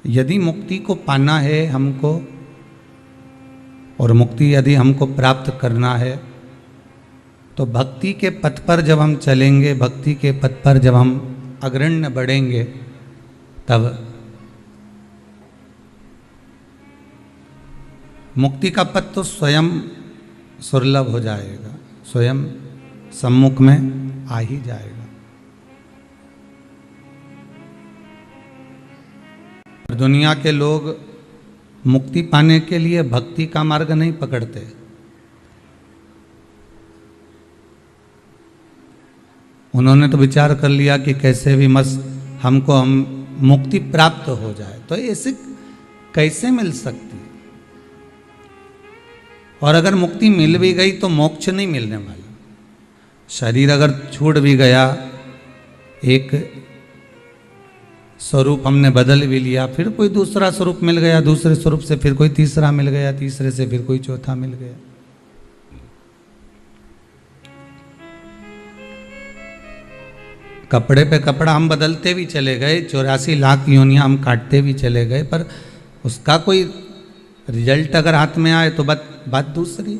यदि मुक्ति को पाना है हमको, और मुक्ति यदि हमको प्राप्त करना है, तो भक्ति के पथ पर जब हम चलेंगे, भक्ति के पथ पर जब हम अग्रण्य बढ़ेंगे, तब मुक्ति का पथ तो स्वयं सुलभ हो जाएगा, स्वयं सम्मुख में आ ही जाएगा। दुनिया के लोग मुक्ति पाने के लिए भक्ति का मार्ग नहीं पकड़ते, उन्होंने तो विचार कर लिया कि कैसे भी हमको मुक्ति प्राप्त हो जाए। तो ऐसे कैसे मिल सकती? और अगर मुक्ति मिल भी गई तो मोक्ष नहीं मिलने वाला। शरीर अगर छूट भी गया, एक स्वरूप हमने बदल भी लिया, फिर कोई दूसरा स्वरूप मिल गया, दूसरे स्वरूप से फिर कोई तीसरा मिल गया, तीसरे से फिर कोई चौथा मिल गया। कपड़े पे कपड़ा हम बदलते भी चले गए, 84 लाख योनियां हम काटते भी चले गए, पर उसका कोई रिजल्ट अगर हाथ में आए तो बात दूसरी।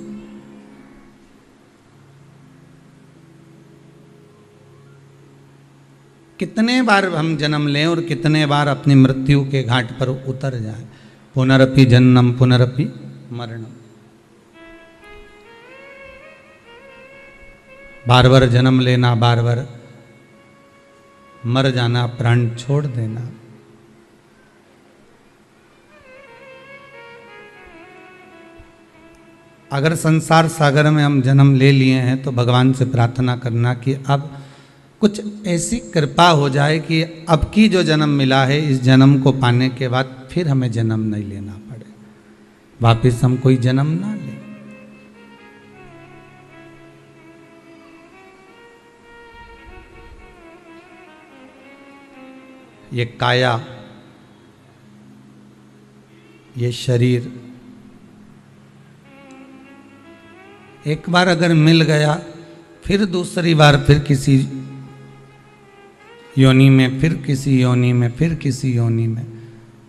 कितने बार हम जन्म लें और कितने बार अपनी मृत्यु के घाट पर उतर जाएं। पुनरपि जन्म पुनरपि मरणम, बार बार जन्म लेना, बार बार मर जाना, प्राण छोड़ देना। अगर संसार सागर में हम जन्म ले लिए हैं तो भगवान से प्रार्थना करना कि अब कुछ ऐसी कृपा हो जाए कि अब की जो जन्म मिला है, इस जन्म को पाने के बाद फिर हमें जन्म नहीं लेना पड़े, वापस हम कोई जन्म ना लें। ये काया, ये शरीर एक बार अगर मिल गया, फिर दूसरी बार फिर किसी योनि में, फिर किसी योनि में, फिर किसी योनि में,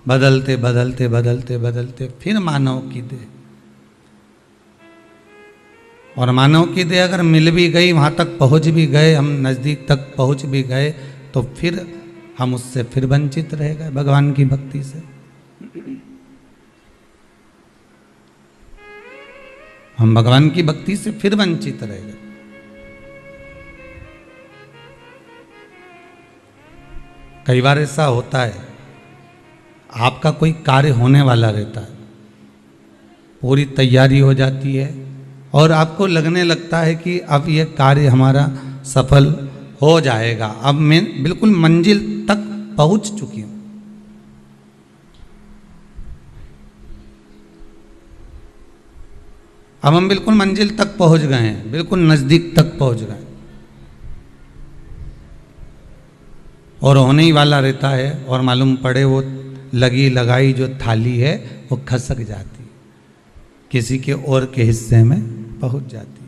बदलते बदलते बदलते बदलते फिर मानव की देह। और मानव की देह अगर मिल भी गई, वहां तक पहुंच भी गए, हम नजदीक तक पहुंच भी गए, तो फिर हम उससे फिर वंचित रह गए भगवान की भक्ति से। हम भगवान की भक्ति से फिर वंचित रह गए। कई बार ऐसा होता है, आपका कोई कार्य होने वाला रहता है, पूरी तैयारी हो जाती है और आपको लगने लगता है कि अब यह कार्य हमारा सफल हो जाएगा, अब मैं बिल्कुल मंजिल तक पहुंच चुकी हूं। अब हम बिल्कुल मंजिल तक पहुंच गए हैं, बिल्कुल नजदीक तक पहुंच गए, और होने ही वाला रहता है, और मालूम पड़े वो लगी लगाई जो थाली है वो खसक जाती, किसी के और के हिस्से में पहुंच जाती।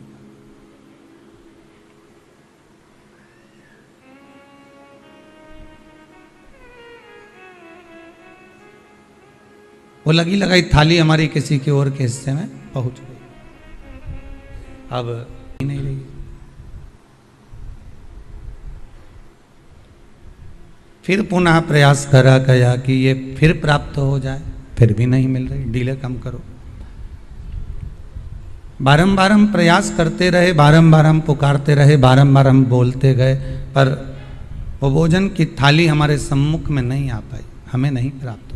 वो लगी लगाई थाली हमारी किसी के और के हिस्से में पहुंच गई, अब नहीं रही। फिर पुनः प्रयास करा गया कि ये फिर प्राप्त हो जाए, फिर भी नहीं मिल रही, डिले कम करो। बारंबार हम प्रयास करते रहे, बारंबार हम पुकारते रहे, बारंबार हम बोलते गए, पर वो भोजन की थाली हमारे सम्मुख में नहीं आ पाई, हमें नहीं प्राप्त हुई।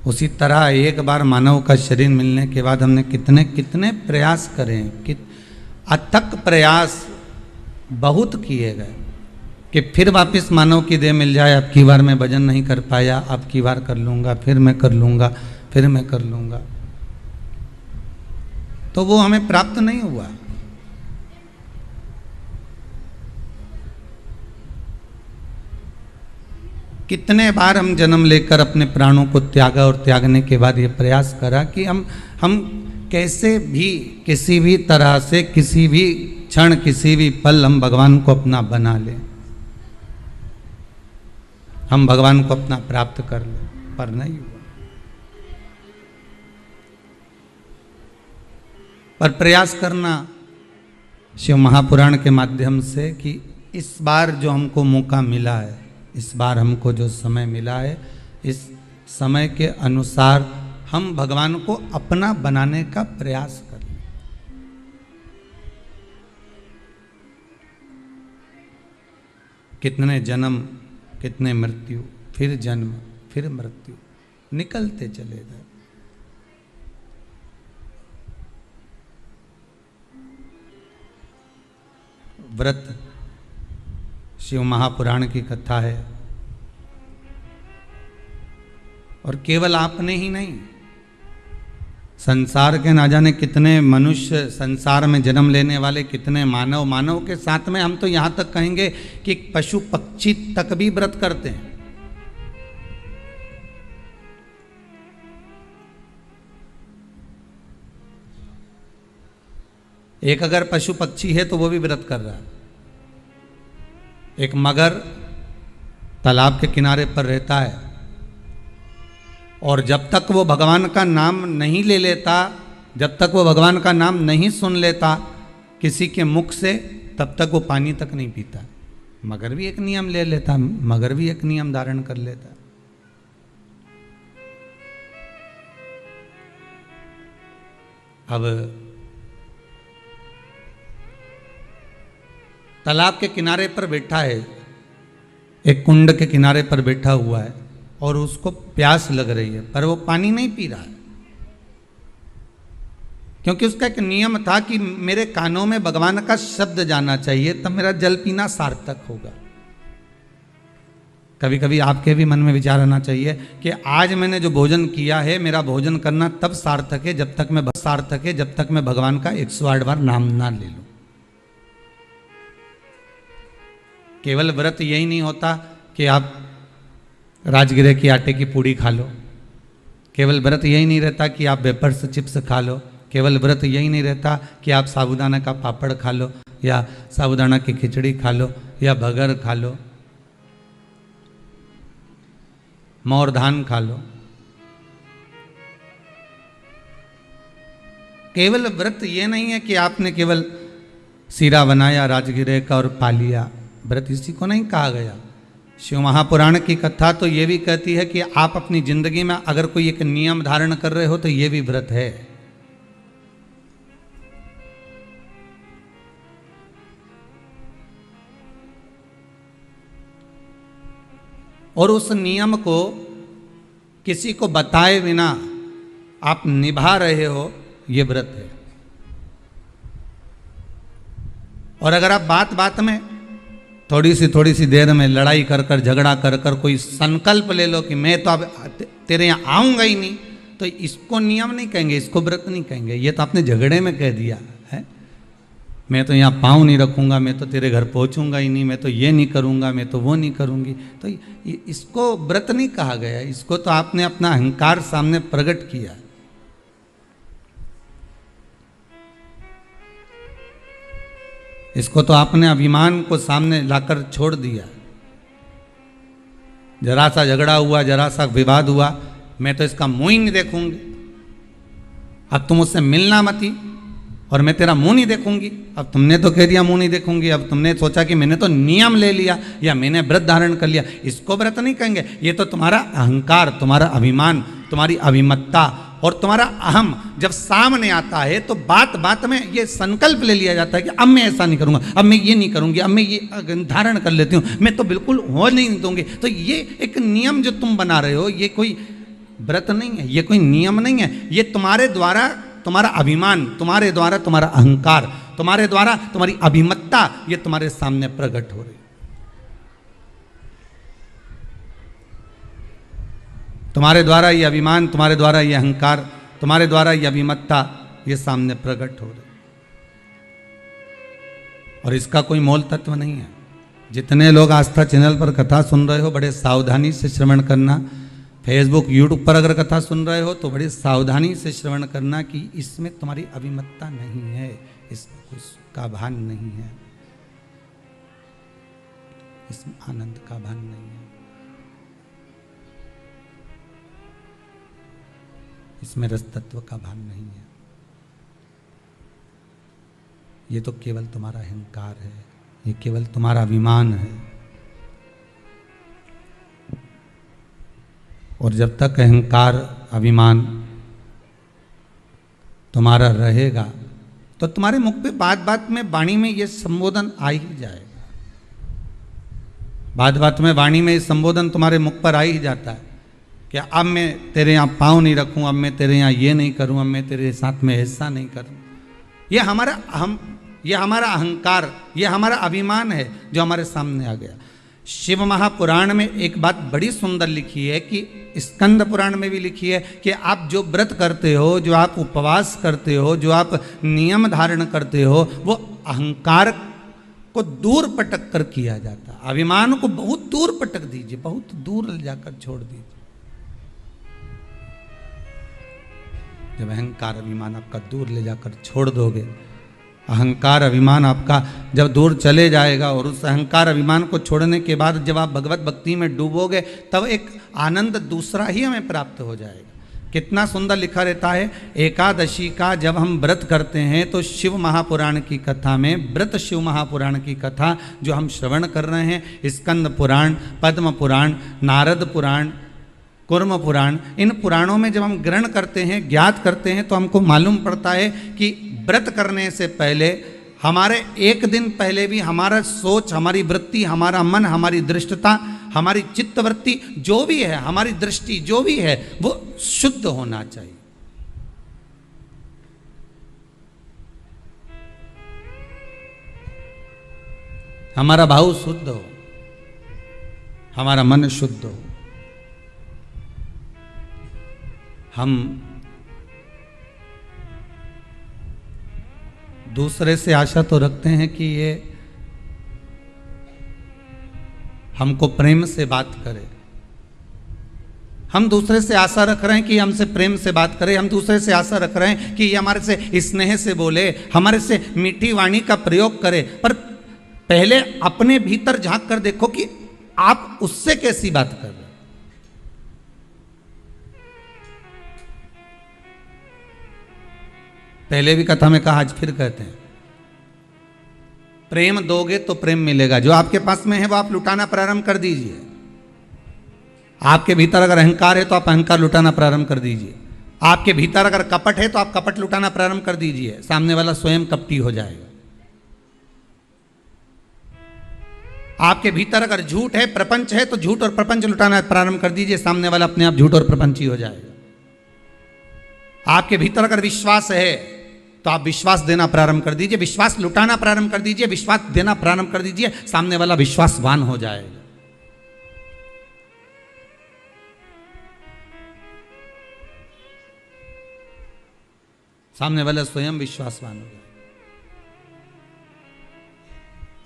उसी तरह एक बार मानव का शरीर मिलने के बाद हमने कितने कितने प्रयास करें, अथक प्रयास बहुत किए गए कि फिर वापस मानव की देह मिल जाए। अब की बार मैं भजन नहीं कर पाया, अब की बार कर लूँगा, फिर मैं कर लूँगा, फिर मैं कर लूँगा, तो वो हमें प्राप्त नहीं हुआ। कितने बार हम जन्म लेकर अपने प्राणों को त्यागा, और त्यागने के बाद ये प्रयास करा कि हम कैसे भी, किसी भी तरह से, किसी भी क्षण, किसी भी पल हम भगवान को अपना बना लें। हम भगवान को अपना प्राप्त कर लें, पर नहीं हुआ। पर प्रयास करना शिव महापुराण के माध्यम से कि इस बार जो हमको मौका मिला है, इस बार हमको जो समय मिला है, इस समय के अनुसार हम भगवान को अपना बनाने का प्रयास करें। कितने जन्म, कितने मृत्यु, फिर जन्म, फिर मृत्यु, निकलते चले गए। व्रत शिव महापुराण की कथा है, और केवल आपने ही नहीं, संसार के ना जाने कितने मनुष्य, संसार में जन्म लेने वाले कितने मानव, मानव के साथ में हम तो यहां तक कहेंगे कि पशु पक्षी तक भी व्रत करते हैं। एक अगर पशु पक्षी है तो वो भी व्रत कर रहा है। एक मगर तालाब के किनारे पर रहता है, और जब तक वो भगवान का नाम नहीं ले लेता, जब तक वो भगवान का नाम नहीं सुन लेता किसी के मुख से, तब तक वो पानी तक नहीं पीता। मगर भी एक नियम ले लेता, मगर भी एक नियम धारण कर लेता। अब तालाब के किनारे पर बैठा है, एक कुंड के किनारे पर बैठा हुआ है, और उसको प्यास लग रही है, पर वो पानी नहीं पी रहा है, क्योंकि उसका एक नियम था कि मेरे कानों में भगवान का शब्द जाना चाहिए, तब मेरा जल पीना सार्थक होगा। कभी कभी आपके भी मन में विचार आना चाहिए कि आज मैंने जो भोजन किया है, मेरा भोजन करना तब सार्थक है जब तक मैं भगवान का 108 बार नाम ना ले लूं। केवल व्रत यही नहीं होता कि आप राजगिरे की आटे की पूड़ी खा लो, केवल व्रत यही नहीं रहता कि आप वेपर्स चिप्स खा लो, केवल व्रत यही नहीं रहता कि आप साबूदाना का पापड़ खा लो, या साबूदाना की खिचड़ी खा लो, या भगर खा लो, मोर धान खा लो। केवल व्रत ये नहीं है कि आपने केवल सीरा बनाया राजगिरे का और पा लिया। व्रत इसी को नहीं कहा गया। शिव महापुराण की कथा तो ये भी कहती है कि आप अपनी जिंदगी में अगर कोई एक नियम धारण कर रहे हो तो ये भी व्रत है। और उस नियम को किसी को बताए बिना आप निभा रहे हो, ये व्रत है। और अगर आप बात बात में थोड़ी सी देर में लड़ाई कर कर, झगड़ा कर कर कोई संकल्प ले लो कि मैं तो अब तेरे यहाँ आऊंगा ही नहीं, तो इसको नियम नहीं कहेंगे, इसको व्रत नहीं कहेंगे। ये तो आपने झगड़े में कह दिया है, मैं तो यहाँ पाँव नहीं रखूंगा, मैं तो तेरे घर पहुंचूंगा ही नहीं, मैं तो ये नहीं करूंगा, मैं तो वो नहीं करूंगी। तो इसको व्रत नहीं कहा गया, इसको तो आपने अपना अहंकार सामने प्रकट किया। इसको तो आपने अभिमान को सामने लाकर छोड़ दिया। जरा सा झगड़ा हुआ, जरा सा विवाद हुआ, मैं तो इसका मुंह ही नहीं देखूंगी, अब तुम मुझसे मिलना मत ही, और मैं तेरा मुंह नहीं देखूंगी। अब तुमने तो कह दिया मुंह नहीं देखूंगी, अब तुमने सोचा कि मैंने तो नियम ले लिया या मैंने व्रत धारण कर लिया, इसको व्रत नहीं कहेंगे। ये तो तुम्हारा अहंकार, तुम्हारा अभिमान, तुम्हारी अभिमत्ता और तुम्हारा अहम जब सामने आता है तो बात बात में ये संकल्प ले लिया जाता है कि अब मैं ऐसा नहीं करूंगा, अब मैं ये नहीं करूंगी, अब मैं ये धारण कर लेती हूँ, मैं तो बिल्कुल हो नहीं दूंगी। तो ये एक नियम जो तुम बना रहे हो, ये कोई व्रत नहीं है, ये कोई नियम नहीं है, ये तुम्हारे द्वारा तुम्हारा अभिमान, तुम्हारे द्वारा तुम्हारा अहंकार, तुम्हारे द्वारा तुम्हारी अभिमत्ता, ये तुम्हारे सामने प्रकट हो रही। तुम्हारे द्वारा ये अभिमान, तुम्हारे द्वारा ये अहंकार, तुम्हारे द्वारा ये अभिमत्ता, ये सामने प्रकट हो रही। और इसका कोई मोल तत्व नहीं है। जितने लोग आस्था चैनल पर कथा सुन रहे हो, बड़े सावधानी से श्रवण करना। फेसबुक यूट्यूब पर अगर कथा सुन रहे हो तो बड़ी सावधानी से श्रवण करना कि इसमें तुम्हारी अभिमत्ता नहीं है, इसमें कुछ का भान नहीं है, इसमें आनंद का भान नहीं है। उसमें रस तत्व का भान नहीं है। ये तो केवल तुम्हारा अहंकार है, ये केवल तुम्हारा अभिमान है। और जब तक अहंकार अभिमान तुम्हारा रहेगा तो तुम्हारे मुख पे बात बात में वाणी में ये संबोधन आ ही जाएगा। बात बात में वाणी में ये संबोधन तुम्हारे मुख पर आ ही जाता है कि अब मैं तेरे यहाँ पाँव नहीं रखूँ, अब मैं तेरे यहाँ ये नहीं करूँ, अब मैं तेरे साथ में ऐसा नहीं करूँ। ये हमारा अहंकार, ये हमारा अभिमान है जो हमारे सामने आ गया। शिव महापुराण में एक बात बड़ी सुंदर लिखी है कि स्कंद पुराण में भी लिखी है कि आप जो व्रत करते हो, जो आप उपवास करते हो, जो आप नियम धारण करते हो, वो अहंकार को दूर पटक कर किया जाता है। अभिमान को बहुत दूर पटक दीजिए, बहुत दूर ले जाकर छोड़ दीजिए। जब अहंकार अभिमान आपका दूर ले जाकर छोड़ दोगे, अहंकार अभिमान आपका जब दूर चले जाएगा और उस अहंकार अभिमान को छोड़ने के बाद जब आप भगवत भक्ति में डूबोगे तब एक आनंद दूसरा ही हमें प्राप्त हो जाएगा। कितना सुंदर लिखा रहता है, एकादशी का जब हम व्रत करते हैं तो शिव महापुराण की कथा में, व्रत शिव महापुराण की कथा जो हम श्रवण कर रहे हैं, स्कंद पुराण, पद्म पुराण, नारद पुराण, कुर्म पुराण, इन पुराणों में जब हम ग्रहण करते हैं, ज्ञात करते हैं तो हमको मालूम पड़ता है कि व्रत करने से पहले, हमारे एक दिन पहले भी हमारा सोच, हमारी वृत्ति, हमारा मन, हमारी दृष्टता, हमारी चित्तवृत्ति जो भी है, हमारी दृष्टि जो भी है वो शुद्ध होना चाहिए। हमारा भाव शुद्ध हो, हमारा मन शुद्ध हो। हम दूसरे से आशा तो रखते हैं कि ये हमको प्रेम से बात करे, हम दूसरे से आशा रख रहे हैं कि हमसे प्रेम से बात करे, हम दूसरे से आशा रख रहे हैं कि ये हमारे से स्नेह से बोले, हमारे से मीठी वाणी का प्रयोग करे। पर पहले अपने भीतर झांक कर देखो कि आप उससे कैसी बात कर रहे हैं। पहले भी कथा में कहा, आज फिर कहते हैं, प्रेम दोगे तो प्रेम मिलेगा। जो आपके पास में है वो आप लुटाना प्रारंभ कर दीजिए। आपके भीतर अगर अहंकार है तो आप अहंकार लुटाना प्रारंभ कर दीजिए। आपके भीतर अगर कपट है तो आप कपट लुटाना प्रारंभ कर दीजिए। सामने वाला स्वयं कपटी हो जाएगा। आपके भीतर अगर झूठ है, प्रपंच है, तो झूठ और प्रपंच लुटाना प्रारंभ कर दीजिए। सामने वाला अपने आप झूठ और प्रपंची हो जाएगा। आपके भीतर अगर विश्वास है तो आप विश्वास देना प्रारंभ कर दीजिए, विश्वास लुटाना प्रारंभ कर दीजिए, विश्वास देना प्रारंभ कर दीजिए। सामने वाला विश्वासवान हो जाएगा। सामने वाला स्वयं विश्वासवान हो जाएगा।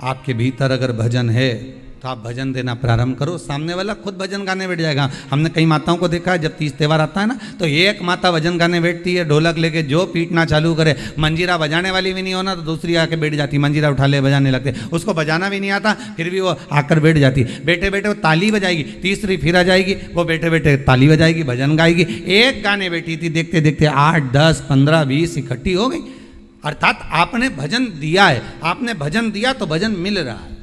आपके भीतर अगर भजन है तो आप भजन देना प्रारंभ करो, सामने वाला खुद भजन गाने बैठ जाएगा। हमने कई माताओं को देखा है, जब तीज त्योहार आता है ना, तो एक माता भजन गाने बैठती है, ढोलक लेके जो पीटना चालू करे, मंजीरा बजाने वाली भी नहीं होना तो दूसरी आके बैठ जाती, मंजीरा उठा ले बजाने लगते। उसको बजाना भी नहीं आता, फिर भी वो आकर बैठ जाती। बैठे बैठे वो ताली बजाएगी, तीसरी फिर आ जाएगी, वो बैठे बैठे ताली बजाएगी, भजन गाएगी। एक गाने बैठी थी, देखते देखते 8, 10, 15, 20 इकट्ठी हो गई। अर्थात आपने भजन दिया है, आपने भजन दिया तो भजन मिल रहा है,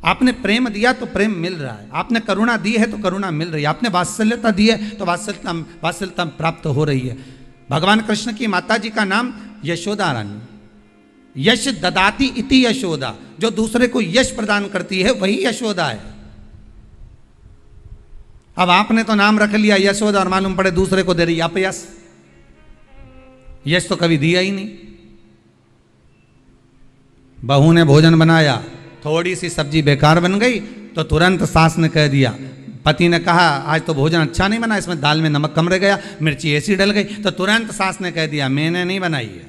आपने प्रेम दिया तो प्रेम मिल रहा है, आपने करुणा दी है तो करुणा मिल रही है, आपने वात्सल्यता दी है तो वात्सल्यता प्राप्त हो रही है। भगवान कृष्ण की माता जी का नाम यशोदा रानी, यश ददाती इति यशोदा, जो दूसरे को यश प्रदान करती है वही यशोदा है। अब आपने तो नाम रख लिया यशोदा और मालूम पड़े दूसरे को दे रही अपयश। यश तो कभी दिया ही नहीं। बहू ने भोजन बनाया, थोड़ी सी सब्जी बेकार बन गई तो तुरंत सास ने कह दिया, पति ने कहा आज तो भोजन अच्छा नहीं बना, इसमें दाल में नमक कम रह गया, मिर्ची ऐसी डल गई, तो तुरंत सास ने कह दिया मैंने नहीं बनाई है,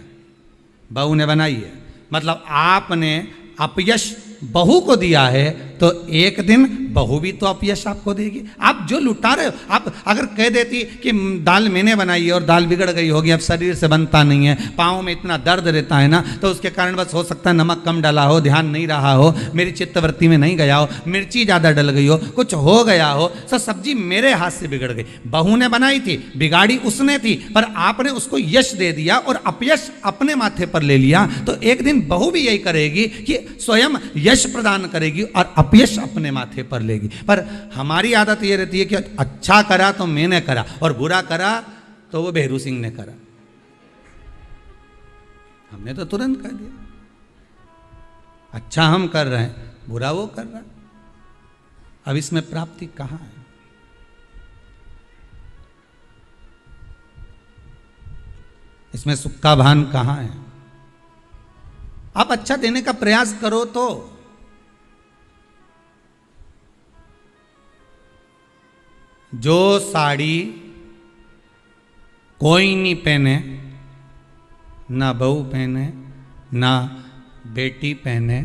बहू ने बनाई है। मतलब आपने अपयश बहू को दिया है तो एक दिन बहू भी तो अपयश आपको देगी। आप जो लुटा रहे हो, आप अगर कह देती कि दाल मैंने बनाई है और दाल बिगड़ गई होगी, अब शरीर से बनता नहीं है, पाँव में इतना दर्द रहता है ना, तो उसके कारण बस हो सकता है नमक कम डाला हो, ध्यान नहीं रहा हो, मेरी चित्तवृत्ति में नहीं गया हो, मिर्ची ज़्यादा डल गई हो, कुछ हो गया हो, तो सब्जी मेरे हाथ से बिगड़ गई। बहू ने बनाई थी, बिगाड़ी उसने थी, पर आपने उसको यश दे दिया और अपयश अपने माथे पर ले लिया। तो एक दिन बहू भी यही करेगी कि स्वयं यश प्रदान करेगी और अपयश अपने माथे पर लेगी। पर हमारी आदत ये रहती है कि अच्छा करा तो मैंने करा और बुरा करा तो वो बेहरू सिंह ने करा। हमने तो तुरंत कह दिया, अच्छा हम कर रहे हैं, बुरा वो कर रहा है। अब इसमें प्राप्ति कहां है? इसमें सुख का भान कहां है? आप अच्छा देने का प्रयास करो तो जो साड़ी कोई नहीं पहने, ना बहू पहने, ना बेटी पहने,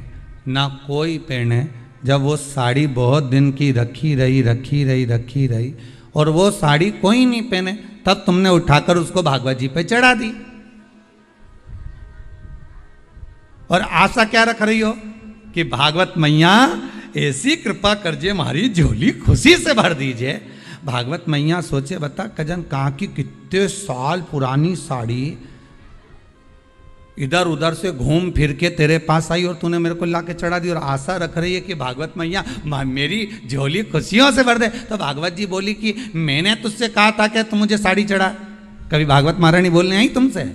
ना कोई पहने, जब वो साड़ी बहुत दिन की रखी रही और वो साड़ी कोई नहीं पहने, तब तुमने उठाकर उसको भागवत जी पे चढ़ा दी। और आशा क्या रख रही हो कि भागवत मैया ऐसी कृपा करजे, हमारी झोली खुशी से भर दीजिए। भागवत मैया सोचे, बता कजन कहाँ की कितने साल पुरानी साड़ी इधर उधर से घूम फिर के तेरे पास आई और तूने मेरे को ला के चढ़ा दी, और आशा रख रही है कि भागवत मैया मेरी झोली खुशियों से भर दे। तो भागवत जी बोली कि मैंने तुझसे कहा था कि तुम मुझे साड़ी चढ़ा। कभी भागवत महारानी बोलने आई तुमसे?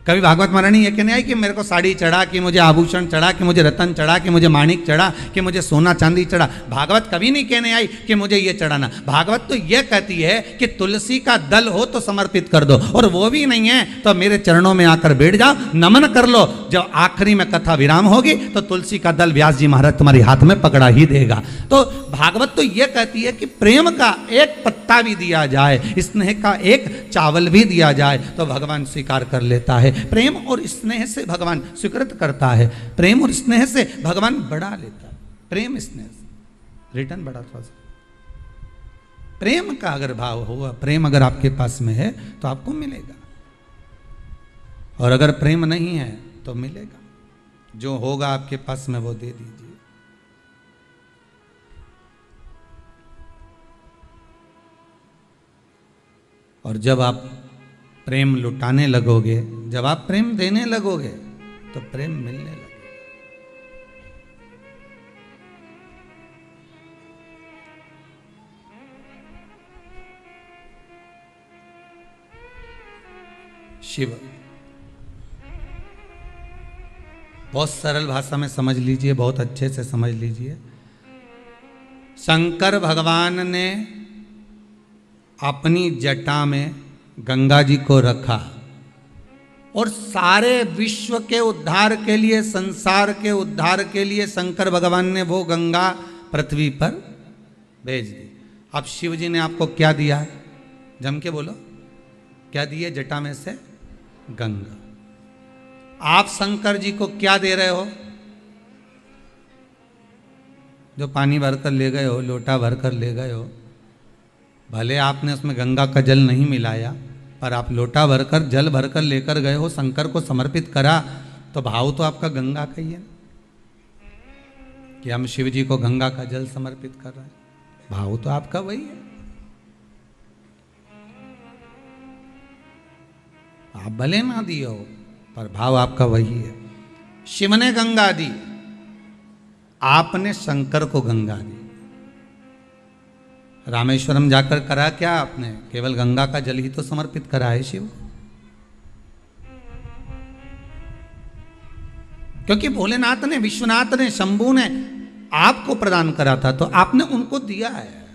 कभी भागवत महारानी ये कहने आई कि मेरे को साड़ी चढ़ा, कि मुझे आभूषण चढ़ा, कि मुझे रतन चढ़ा, कि मुझे माणिक चढ़ा, कि मुझे सोना चांदी चढ़ा? भागवत कभी नहीं कहने आई कि मुझे ये चढ़ाना। भागवत तो ये कहती है कि तुलसी का दल हो तो समर्पित कर दो, और वो भी नहीं है तो मेरे चरणों में आकर बैठ जाओ, नमन कर लो। जब आखिरी में कथा विराम होगी तो तुलसी का दल व्यास जी महाराज तुम्हारे हाथ में पकड़ा ही देगा। तो भागवत तो ये कहती है कि प्रेम का एक पत्ता भी दिया जाए, स्नेह का एक चावल भी दिया जाए तो भगवान स्वीकार कर लेता है। प्रेम और स्नेह से भगवान स्वीकृत करता है, प्रेम और स्नेह से भगवान बढ़ा लेता है। प्रेम स्नेह से रिटर्न बढ़ा थोड़ा सा। प्रेम का अगर भाव होगा, प्रेम अगर आपके पास में है तो आपको मिलेगा, और अगर प्रेम नहीं है तो मिलेगा। जो होगा आपके पास में वो दे दीजिए। और जब आप प्रेम लुटाने लगोगे, जब आप प्रेम देने लगोगे तो प्रेम मिलने लगेगा। शिव, बहुत सरल भाषा में समझ लीजिए, बहुत अच्छे से समझ लीजिए। शंकर भगवान ने अपनी जटा में गंगा जी को रखा और सारे विश्व के उद्धार के लिए, संसार के उद्धार के लिए शंकर भगवान ने वो गंगा पृथ्वी पर भेज दी। अब शिव जी ने आपको क्या दिया है? जम के बोलो, क्या दिए? जटा में से गंगा। आप शंकर जी को क्या दे रहे हो? जो पानी भरकर ले गए हो, लोटा भरकर ले गए हो, भले आपने उसमें गंगा का जल नहीं मिलाया, पर आप लोटा भरकर जल भरकर लेकर गए हो, शंकर को समर्पित करा, तो भाव तो आपका गंगा का ही है कि हम शिव जी को गंगा का जल समर्पित कर रहे हैं। भाव तो आपका वही है। आप भले ना दिए हो, पर भाव आपका वही है। शिव ने गंगा दी, आपने शंकर को गंगा दी। रामेश्वरम जाकर करा क्या आपने? केवल गंगा का जल ही तो समर्पित करा है शिव, क्योंकि भोलेनाथ ने, विश्वनाथ ने, शंभू ने आपको प्रदान करा था, तो आपने उनको दिया है।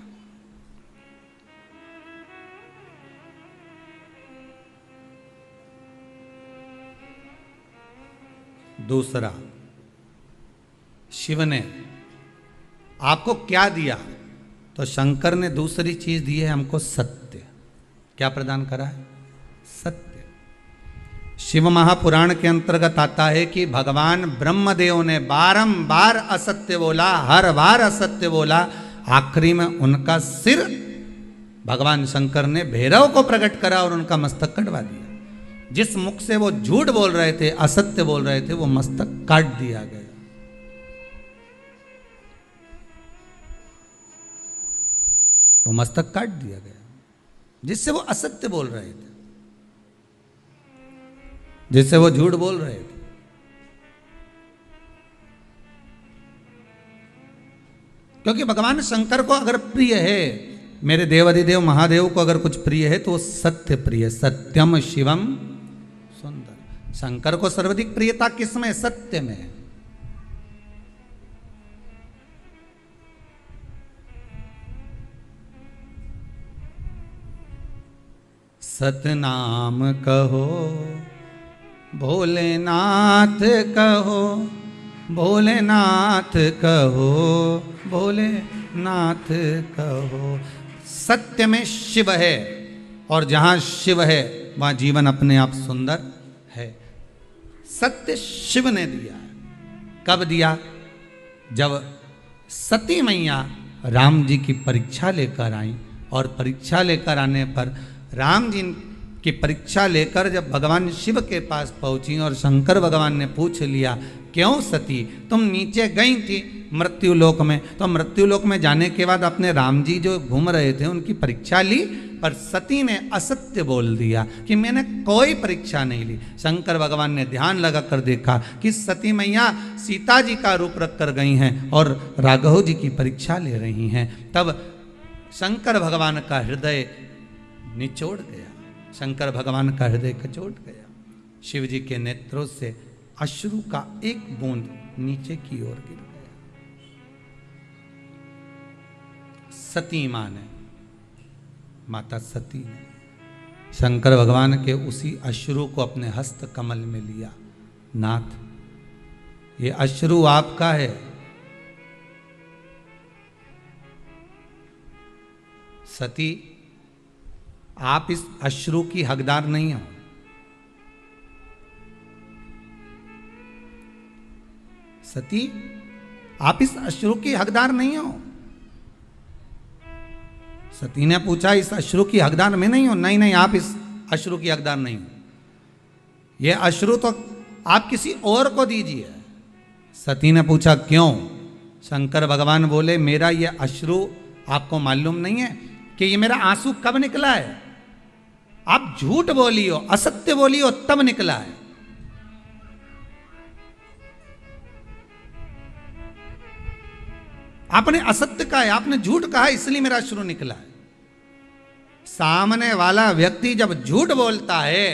दूसरा, शिव ने आपको क्या दिया? तो शंकर ने दूसरी चीज दी है हमको, सत्य। क्या प्रदान करा है? सत्य। शिव महापुराण के अंतर्गत आता है कि भगवान ब्रह्मदेव ने बारंबार असत्य बोला, हर बार असत्य बोला, आखिरी में उनका सिर भगवान शंकर ने भैरव को प्रकट करा और उनका मस्तक कटवा दिया। जिस मुख से वो झूठ बोल रहे थे, असत्य बोल रहे थे, वो मस्तक काट दिया गया। वो मस्तक काट दिया गया जिससे वो असत्य बोल रहे थे, जिससे वो झूठ बोल रहे थे। क्योंकि भगवान शंकर को अगर प्रिय है, मेरे देवाधिदेव महादेव को अगर कुछ प्रिय है तो वो सत्य प्रिय, सत्यम शिवम सुंदर। शंकर को सर्वाधिक प्रियता किसमें? सत्य में। सतनाम कहो भोलेनाथ कहो, भोलेनाथ कहो, भोलेनाथ कहो। सत्य में शिव है और जहाँ शिव है वहाँ जीवन अपने आप सुंदर है। सत्य शिव ने दिया। कब दिया? जब सती मैया राम जी की परीक्षा लेकर आई, और परीक्षा लेकर आने पर राम जी की परीक्षा लेकर जब भगवान शिव के पास पहुंची और शंकर भगवान ने पूछ लिया, क्यों सती तुम नीचे गई थी मृत्युलोक में, तो मृत्युलोक में जाने के बाद अपने राम जी जो घूम रहे थे उनकी परीक्षा ली, पर सती ने असत्य बोल दिया कि मैंने कोई परीक्षा नहीं ली। शंकर भगवान ने ध्यान लगा कर देखा कि सती मैया सीता जी का रूप रख कर गई हैं और राघव जी की परीक्षा ले रही हैं। तब शंकर भगवान का हृदय निचोड़ गया, शंकर भगवान का हृदय कचोट गया। शिव जी के नेत्रों से अश्रु का एक बूंद नीचे की ओर गिर गया। सती मां ने, माता सती ने शंकर भगवान के उसी अश्रु को अपने हस्त कमल में लिया। नाथ, ये अश्रु आपका है। सती, आप इस अश्रु की हकदार नहीं हो। सती, आप इस अश्रु की हकदार नहीं हो। सती ने पूछा, इस अश्रु की हकदार मैं नहीं हूं? नहीं नहीं, आप इस अश्रु की हकदार नहीं हो। यह अश्रु तो आप किसी और को दीजिए। सती ने पूछा, क्यों? शंकर भगवान बोले, मेरा यह अश्रु आपको मालूम नहीं है कि ये मेरा आंसू कब निकला है? आप झूठ बोली हो, असत्य बोली हो, तब निकला है। आपने असत्य कहा है, आपने झूठ कहा है, इसलिए मेरा अश्रु निकला है। सामने वाला व्यक्ति जब झूठ बोलता है,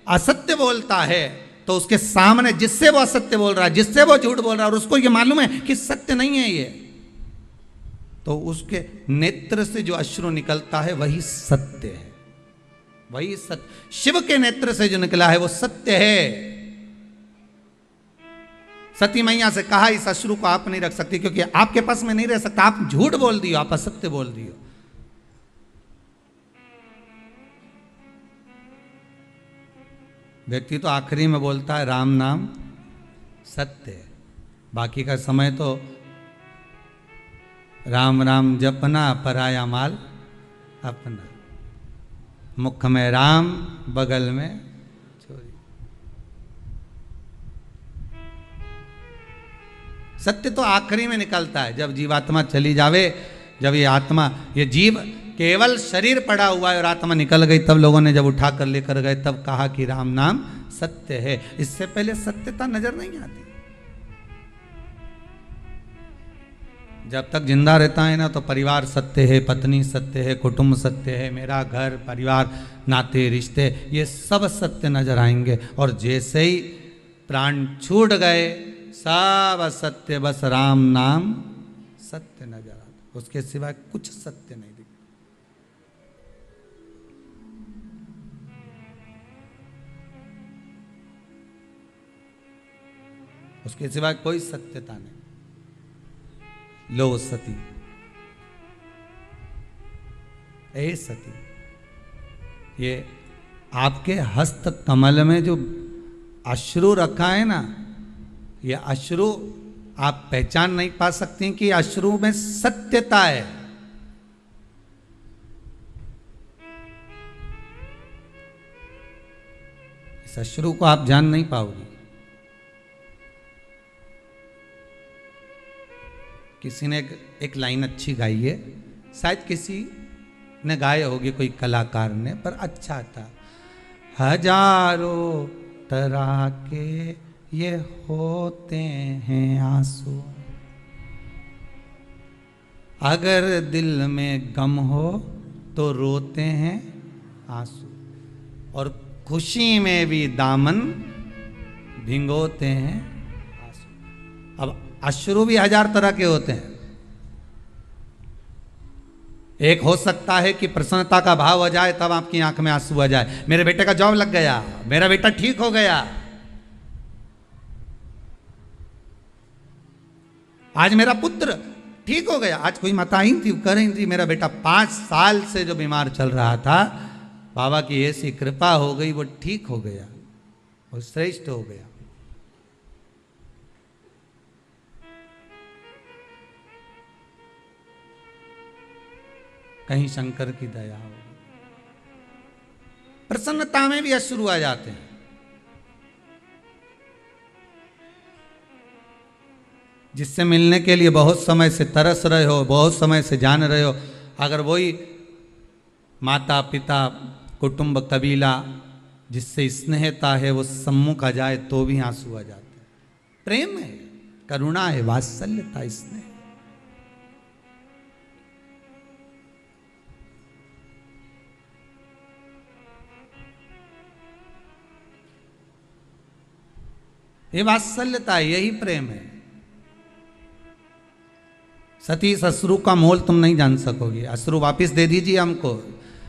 असत्य बोलता है, तो उसके सामने जिससे वो असत्य बोल रहा है, जिससे वो झूठ बोल रहा है, और उसको ये मालूम है कि सत्य नहीं है ये, तो उसके नेत्र से जो अश्रु निकलता है वही सत्य है, वही सत्य। शिव के नेत्र से जो निकला है वो सत्य है। सती मैया से कहा, इस अश्रु को आप नहीं रख सकती क्योंकि आपके पास में नहीं रह सकता, आप झूठ बोल दियो, आप असत्य बोल दियो। व्यक्ति तो आखिरी में बोलता है राम नाम सत्य है, बाकी का समय तो राम राम जपना, पराया माल अपना। मुख में राम, बगल में चोरी। सत्य तो आखिरी में निकलता है, जब जीवात्मा चली जावे, जब ये आत्मा, ये जीव केवल शरीर पड़ा हुआ है और आत्मा निकल गई, तब लोगों ने जब उठा कर लेकर गए, तब कहा कि राम नाम सत्य है। इससे पहले सत्यता नजर नहीं आती। जब तक जिंदा रहता है ना, तो परिवार सत्य है, पत्नी सत्य है, कुटुंब सत्य है, मेरा घर परिवार, नाते रिश्ते, ये सब सत्य नजर आएंगे। और जैसे ही प्राण छूट गए, सब असत्य, बस राम नाम सत्य नजर आता, उसके सिवाय कुछ सत्य नहीं दिखता। उसके सिवाय कोई सत्यता नहीं। लो सती, ए सती, ये आपके हस्त कमल में जो अश्रु रखा है ना, ये अश्रु आप पहचान नहीं पा सकती कि अश्रु में सत्यता है। इस अश्रु को आप जान नहीं पाओगे। किसी ने एक लाइन अच्छी गाई है, शायद किसी ने गाया होगी, कोई कलाकार ने, पर अच्छा था। हजारों तरह के ये होते हैं आंसू, अगर दिल में गम हो तो रोते हैं आंसू, और खुशी में भी दामन भिगोते हैं आंसू। अब अश्रु भी 1000 तरह के होते हैं। एक हो सकता है कि प्रसन्नता का भाव आ जाए, तब आपकी आंख में आंसू आ जाए, मेरे बेटे का जॉब लग गया, मेरा बेटा ठीक हो गया, आज मेरा पुत्र ठीक हो गया। आज कोई माता आई थी, कह रही थी मेरा बेटा 5 साल से जो बीमार चल रहा था, बाबा की ऐसी कृपा हो गई, वो ठीक हो गया, वो श्रेष्ठ हो गया। कहीं शंकर की दया हो। प्रसन्नता में भी अश्रु आ जाते हैं। जिससे मिलने के लिए बहुत समय से तरस रहे हो, बहुत समय से जान रहे हो, अगर वही माता पिता कुटुंब कबीला जिससे स्नेहता है वो सम्मुख आ जाए तो भी आंसू आ जाते हैं। प्रेम है, करुणा है, वात्सल्यता, स्नेह। ये वात्सल्यता है, यही प्रेम है। सती इस अश्रु का मोल तुम नहीं जान सकोगे। अश्रु वापिस दे दीजिए हमको।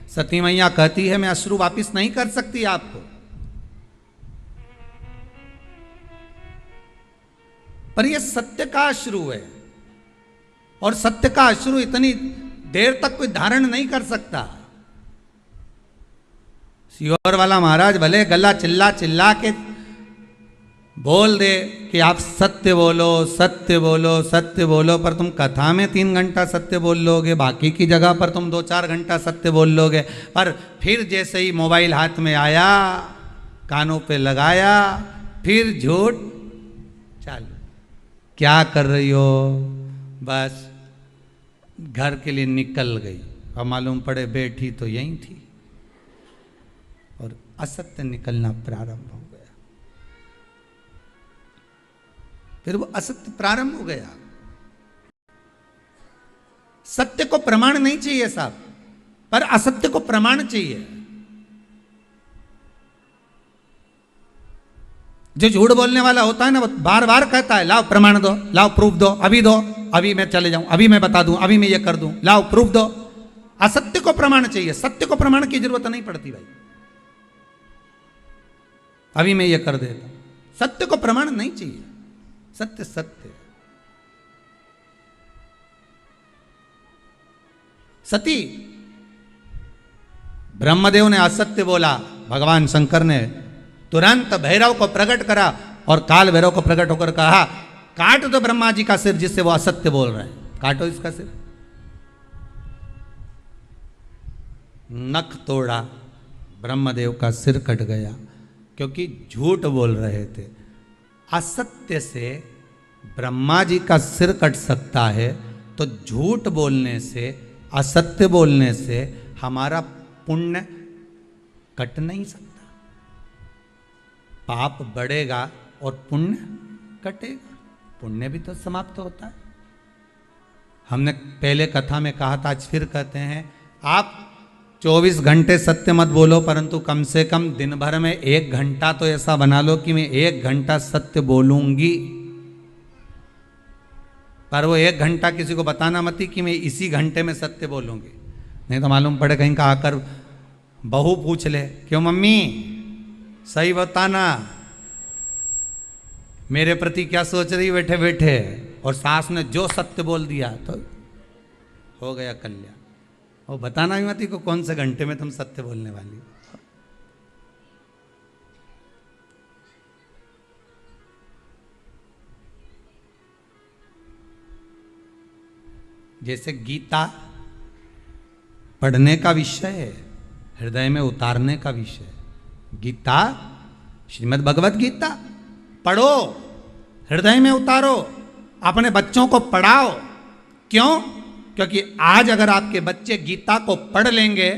सती मैया कहती है मैं अश्रु वापिस नहीं कर सकती आपको, पर यह सत्य का अश्रु है, और सत्य का अश्रु इतनी देर तक कोई धारण नहीं कर सकता। सियोर वाला महाराज भले गला चिल्ला चिल्ला के बोल दे कि आप सत्य बोलो, सत्य बोलो, सत्य बोलो, पर तुम कथा में 3 घंटा सत्य बोल लोगे, बाकी की जगह पर तुम 2-4 घंटा सत्य बोल लोगे, पर फिर जैसे ही मोबाइल हाथ में आया, कानों पे लगाया, फिर झूठ चालू। क्या कर रही हो? बस घर के लिए निकल गई, अब मालूम पड़े बैठी तो यहीं थी, और असत्य निकलना प्रारंभ हो गया। फिर वो असत्य प्रारंभ हो गया। सत्य को प्रमाण नहीं चाहिए साहब, पर असत्य को प्रमाण चाहिए। जो झूठ बोलने वाला होता है ना, वो बार बार कहता है लाओ प्रमाण दो, लाओ प्रूफ दो, अभी दो, अभी मैं चले जाऊं, अभी मैं बता दूं, अभी मैं ये कर दूं, लाओ प्रूफ दो। असत्य को प्रमाण चाहिए, सत्य को प्रमाण की जरूरत नहीं पड़ती भाई। अभी मैं ये कर देता हूं, सत्य को प्रमाण नहीं चाहिए। सत्य सत्य। सती ब्रह्मदेव ने असत्य बोला, भगवान शंकर ने तुरंत भैरव को प्रकट करा, और काल भैरव को प्रकट होकर कहा काट दो ब्रह्मा जी का सिर जिससे वो असत्य बोल रहे हैं, काटो इसका सिर। नख तोड़ा, ब्रह्मदेव का सिर कट गया, क्योंकि झूठ बोल रहे थे। असत्य से ब्रह्मा जी का सिर कट सकता है, तो झूठ बोलने से, असत्य बोलने से हमारा पुण्य कट नहीं सकता। पाप बढ़ेगा और पुण्य कटेगा, पुण्य भी तो समाप्त होता है। हमने पहले कथा में कहा था, आज फिर कहते हैं, आप 24 घंटे सत्य मत बोलो, परंतु कम से कम दिन भर में 1 घंटा तो ऐसा बना लो कि मैं 1 घंटा सत्य बोलूंगी। पर वो 1 घंटा किसी को बताना मत कि मैं इसी घंटे में सत्य बोलूंगी, नहीं तो मालूम पड़े कहीं का आकर बहू पूछ ले, क्यों मम्मी सही बताना, मेरे प्रति क्या सोच रही बैठे बैठे, और सास ने जो सत्य बोल दिया तो हो गया कल्याण। वो बताना ही मत को कौन से घंटे में तुम सत्य बोलने वाली हो। जैसे गीता पढ़ने का विषय है, हृदय में उतारने का विषय है। गीता, श्रीमद् भगवत गीता पढ़ो, हृदय में उतारो, अपने बच्चों को पढ़ाओ। क्यों? क्योंकि आज अगर आपके बच्चे गीता को पढ़ लेंगे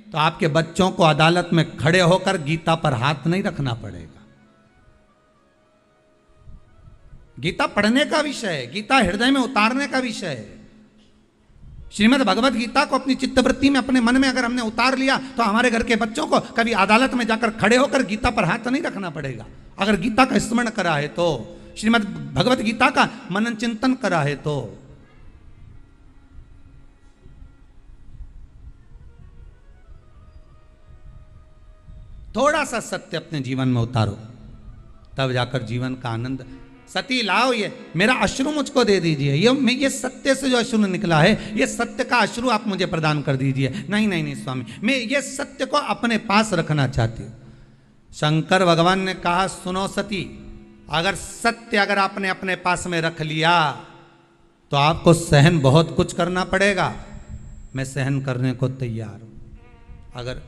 तो आपके बच्चों को अदालत में खड़े होकर गीता पर हाथ नहीं रखना पड़ेगा। गीता पढ़ने का विषय है, गीता हृदय में उतारने का विषय है। श्रीमद् भगवत गीता को अपनी चित्तवृत्ति में, अपने मन में अगर हमने उतार लिया तो हमारे घर के बच्चों को कभी अदालत में जाकर खड़े होकर गीता पर हाथ नहीं रखना पड़ेगा। अगर गीता का स्मरण करा है तो, श्रीमद् भगवत गीता का मनन चिंतन करा है तो। थोड़ा सा सत्य अपने जीवन में उतारो, तब जाकर जीवन का आनंद। सती लाओ, ये मेरा अश्रु मुझको दे दीजिए, ये सत्य से जो अश्रु निकला है, ये सत्य का अश्रु आप मुझे प्रदान कर दीजिए। नहीं नहीं नहीं स्वामी, मैं ये सत्य को अपने पास रखना चाहती हूँ। शंकर भगवान ने कहा, सुनो सती, अगर सत्य अगर आपने अपने पास में रख लिया तो आपको सहन बहुत कुछ करना पड़ेगा। मैं सहन करने को तैयार हूँ। अगर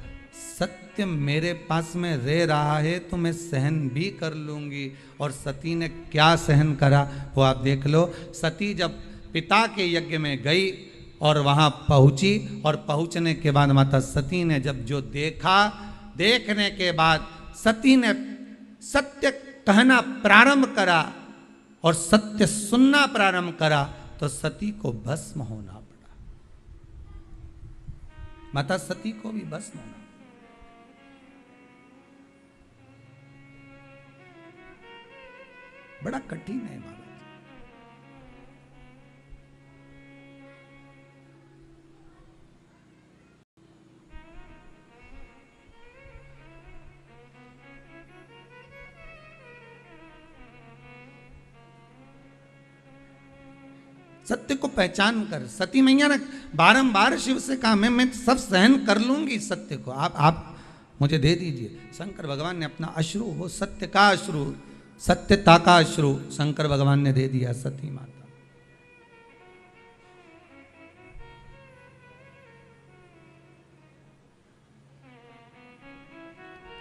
सत्य मेरे पास में रह रहा है तो मैं सहन भी कर लूंगी। और सती ने क्या सहन करा वो आप देख लो। सती जब पिता के यज्ञ में गई और वहां पहुंची, और पहुंचने के बाद माता सती ने जब जो देखा, देखने के बाद सती ने सत्य कहना प्रारंभ करा और सत्य सुनना प्रारंभ करा तो सती को भस्म होना पड़ा। माता सती को भी भस्म होना। बड़ा कठिन है महाराज। सत्य को पहचान कर, सती मैया ने बारंबार शिव से कहा, मैं सब सहन कर लूंगी सत्य को, आप मुझे दे दीजिए। शंकर भगवान ने अपना अश्रु, वो सत्य का अश्रु, सत्यता का अश्रु शंकर भगवान ने दे दिया सती माता।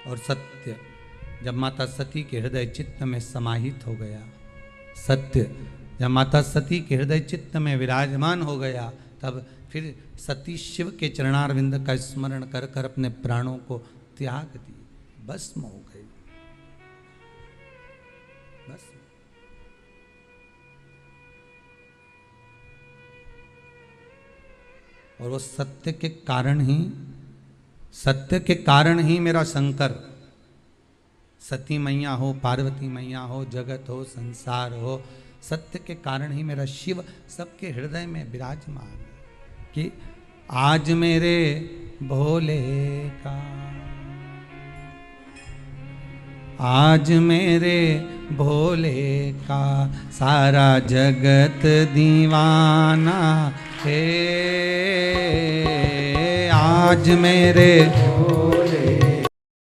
और सत्य जब माता सती के हृदय चित्त में समाहित हो गया, सत्य जब माता सती के हृदय चित्त में विराजमान हो गया, तब फिर सती शिव के चरणारविंद का स्मरण कर कर अपने प्राणों को त्याग दिए, भस्म हो गई। बस और वो सत्य के कारण ही मेरा शंकर, सती मैया हो, पार्वती मैया हो, जगत हो, संसार हो, सत्य के कारण ही मेरा शिव सबके हृदय में विराजमान है। कि आज मेरे भोले का, आज मेरे भोले का सारा जगत दीवाना है। आज मेरे